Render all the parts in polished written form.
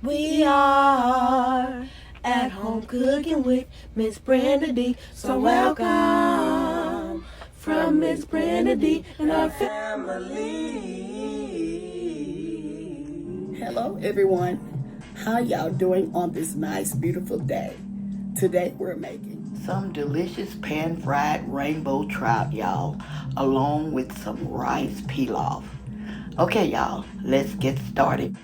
We are at home cooking with Miss Brenda D. So welcome from Miss Brenda D and our family. Hello everyone. How y'all doing on this nice beautiful day? Today we're making some delicious pan-fried rainbow trout, y'all, along with some rice pilaf. Okay, y'all, let's get started.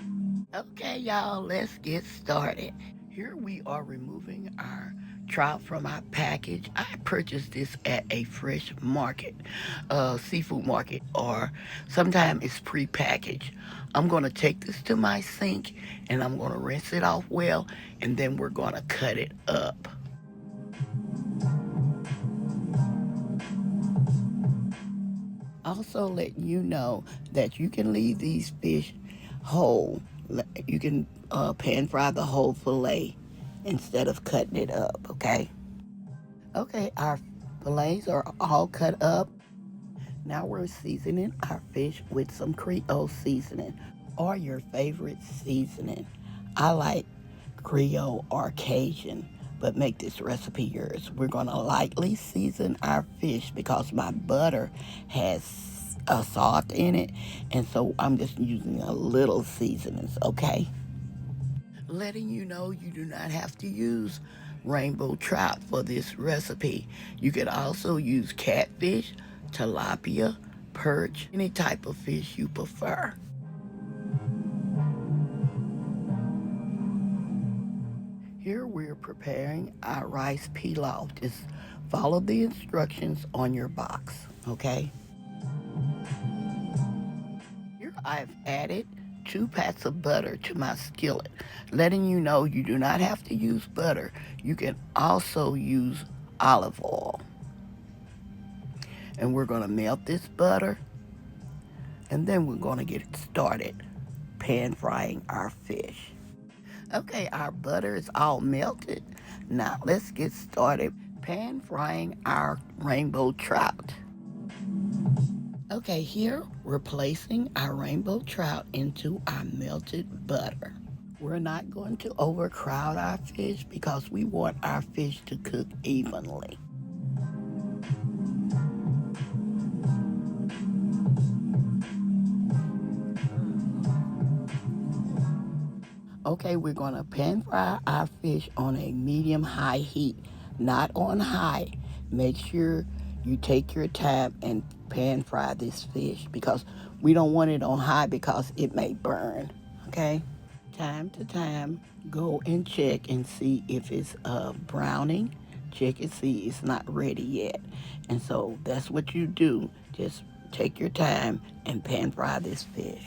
Okay, y'all, let's get started. Here we are removing our trout from our package. I purchased this at a fresh market, seafood market, or sometimes it's pre-packaged. I'm going to take this to my sink and I'm going to rinse it off well, and then we're going to cut it up. Also let you know that you can leave these fish whole. You can pan fry the whole fillet instead of cutting it up, okay? Okay, our fillets are all cut up. Now we're seasoning our fish with some Creole seasoning or your favorite seasoning. I like Creole or Cajun, but make this recipe yours. We're going to lightly season our fish because my butter has a salt in it, and so I'm just using a little seasonings, okay? Letting you know you do not have to use rainbow trout for this recipe. You could also use catfish, tilapia, perch, any type of fish you prefer. Here we're preparing our rice pilaf. Just follow the instructions on your box, okay? Here I've added 2 pats of butter to my skillet, letting you know you do not have to use butter. You can also use olive oil. And we're going to melt this butter, and then we're going to get it started pan frying our fish. Okay, our butter is all melted. Now let's get started pan frying our rainbow trout. Okay, here we're placing our rainbow trout into our melted butter. We're not going to overcrowd our fish because we want our fish to cook evenly. Okay, we're going to pan fry our fish on a medium-high heat, not on high. Make sure you take your time and pan fry this fish because we don't want it on high because it may burn, okay? Time to time, go and check and see if it's browning. Check and see it's not ready yet. And so that's what you do. Just take your time and pan fry this fish.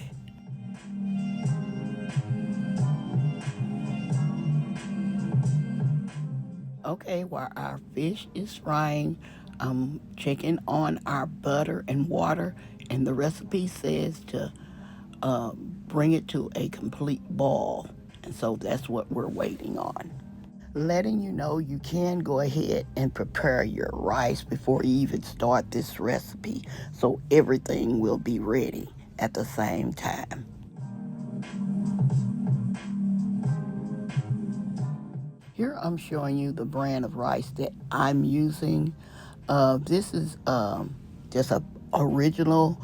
Okay, while our fish is frying, I'm checking on our butter and water, and the recipe says to bring it to a complete boil. And so that's what we're waiting on. Letting you know you can go ahead and prepare your rice before you even start this recipe, so everything will be ready at the same time. Here I'm showing you the brand of rice that I'm using. This is just a original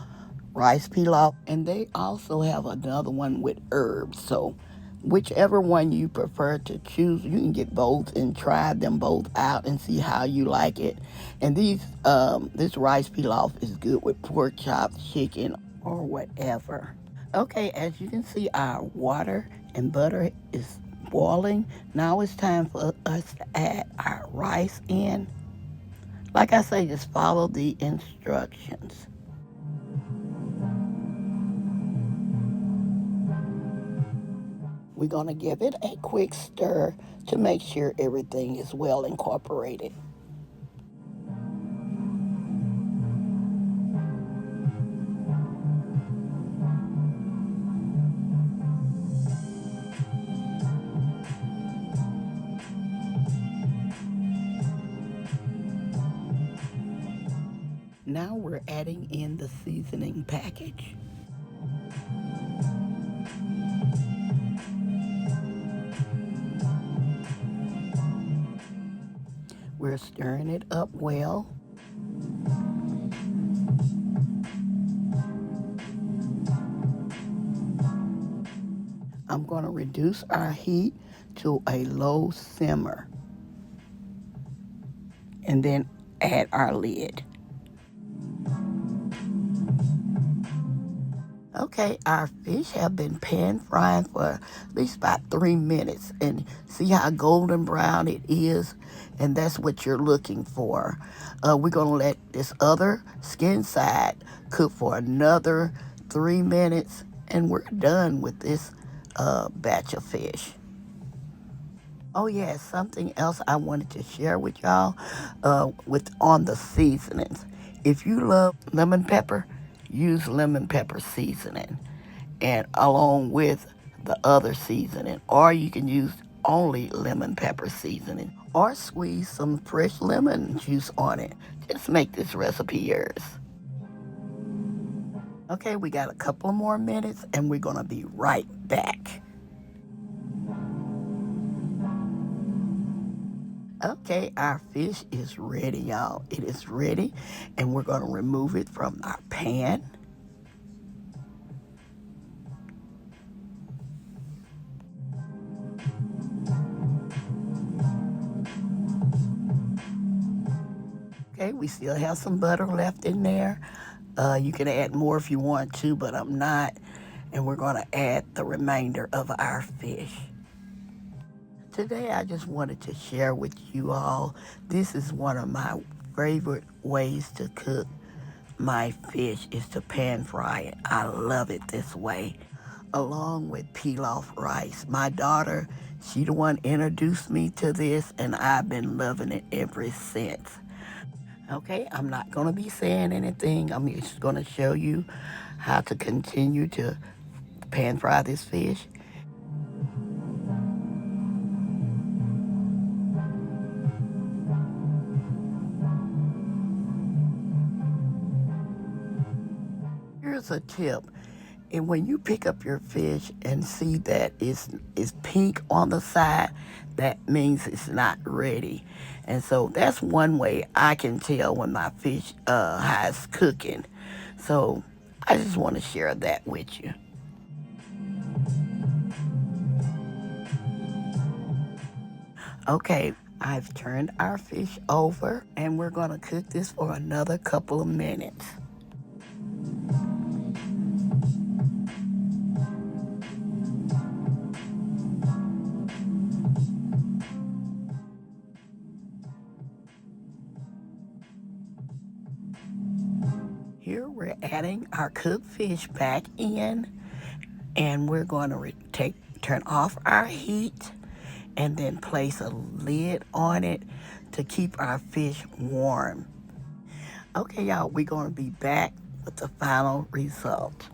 rice pilaf, and they also have another one with herbs. So whichever one you prefer to choose, you can get both and try them both out and see how you like it. And this rice pilaf is good with pork chops, chicken, or whatever. Okay, as you can see, our water and butter is boiling. Now it's time for us to add our rice in. Like I say, just follow the instructions. We're going to give it a quick stir to make sure everything is well incorporated. Now we're adding in the seasoning package. we're stirring it up well. I'm going to reduce our heat to a low simmer and then add our lid. Okay, our fish have been pan frying for at least about 3 minutes, and see how golden brown it is, and that's what you're looking for. We're gonna let this other skin side cook for another 3 minutes, and we're done with this batch of fish. Oh yeah, something else I wanted to share with y'all on the seasonings. If you love lemon pepper, use lemon pepper seasoning and along with the other seasoning, or you can use only lemon pepper seasoning or squeeze some fresh lemon juice on it. Just make this recipe yours. Okay, we got a couple more minutes and we're gonna be right back. Okay, our fish is ready, y'all. It is ready, and we're going to remove it from our pan. Okay, we still have some butter left in there. You can add more if you want to, but I'm not. And we're going to add the remainder of our fish. Today, I just wanted to share with you all, this is one of my favorite ways to cook my fish is to pan fry it. I love it this way, along with pilaf rice. My daughter, she the one introduced me to this, and I've been loving it ever since. Okay, I'm not going to be saying anything. I'm just going to show you how to continue to pan fry this fish. Here's a tip. And when you pick up your fish and see that it's pink on the side, that means it's not ready. And so that's one way I can tell when my fish how it's cooking. So I just want to share that with you. Okay, I've turned our fish over and we're going to cook this for another couple of minutes. Here we're adding our cooked fish back in, and we're going to turn off our heat and then place a lid on it to keep our fish warm. Okay, y'all, we're going to be back with the final result.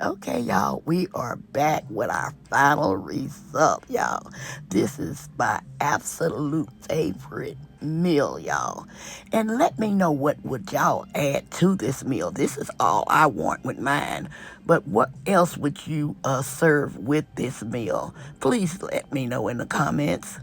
Okay, y'all, we are back with our final result, y'all. This is my absolute favorite meal, y'all. And let me know what would y'all add to this meal. This is all I want with mine. But what else would you serve with this meal? Please let me know in the comments.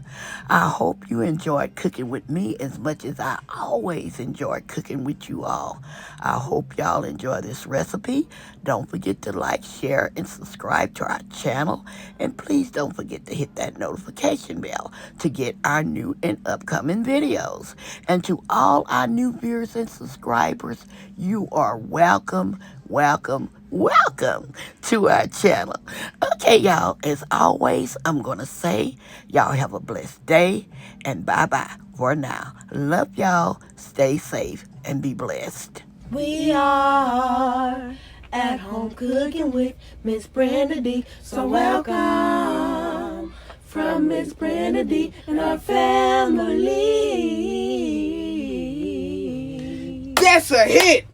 I hope you enjoyed cooking with me as much as I always enjoy cooking with you all. I hope y'all enjoy this recipe. Don't forget to like, share, and subscribe to our channel. And please don't forget to hit that notification bell to get our new and upcoming videos. And to all our new viewers and subscribers, you are welcome, welcome, welcome to our channel. Okay, y'all, as always, I'm going to say y'all have a blessed day and bye-bye for now. Love y'all, stay safe, and be blessed. We are at home cooking with Miss Brenda D. So welcome from Miss Brenda D and her family. That's a hit!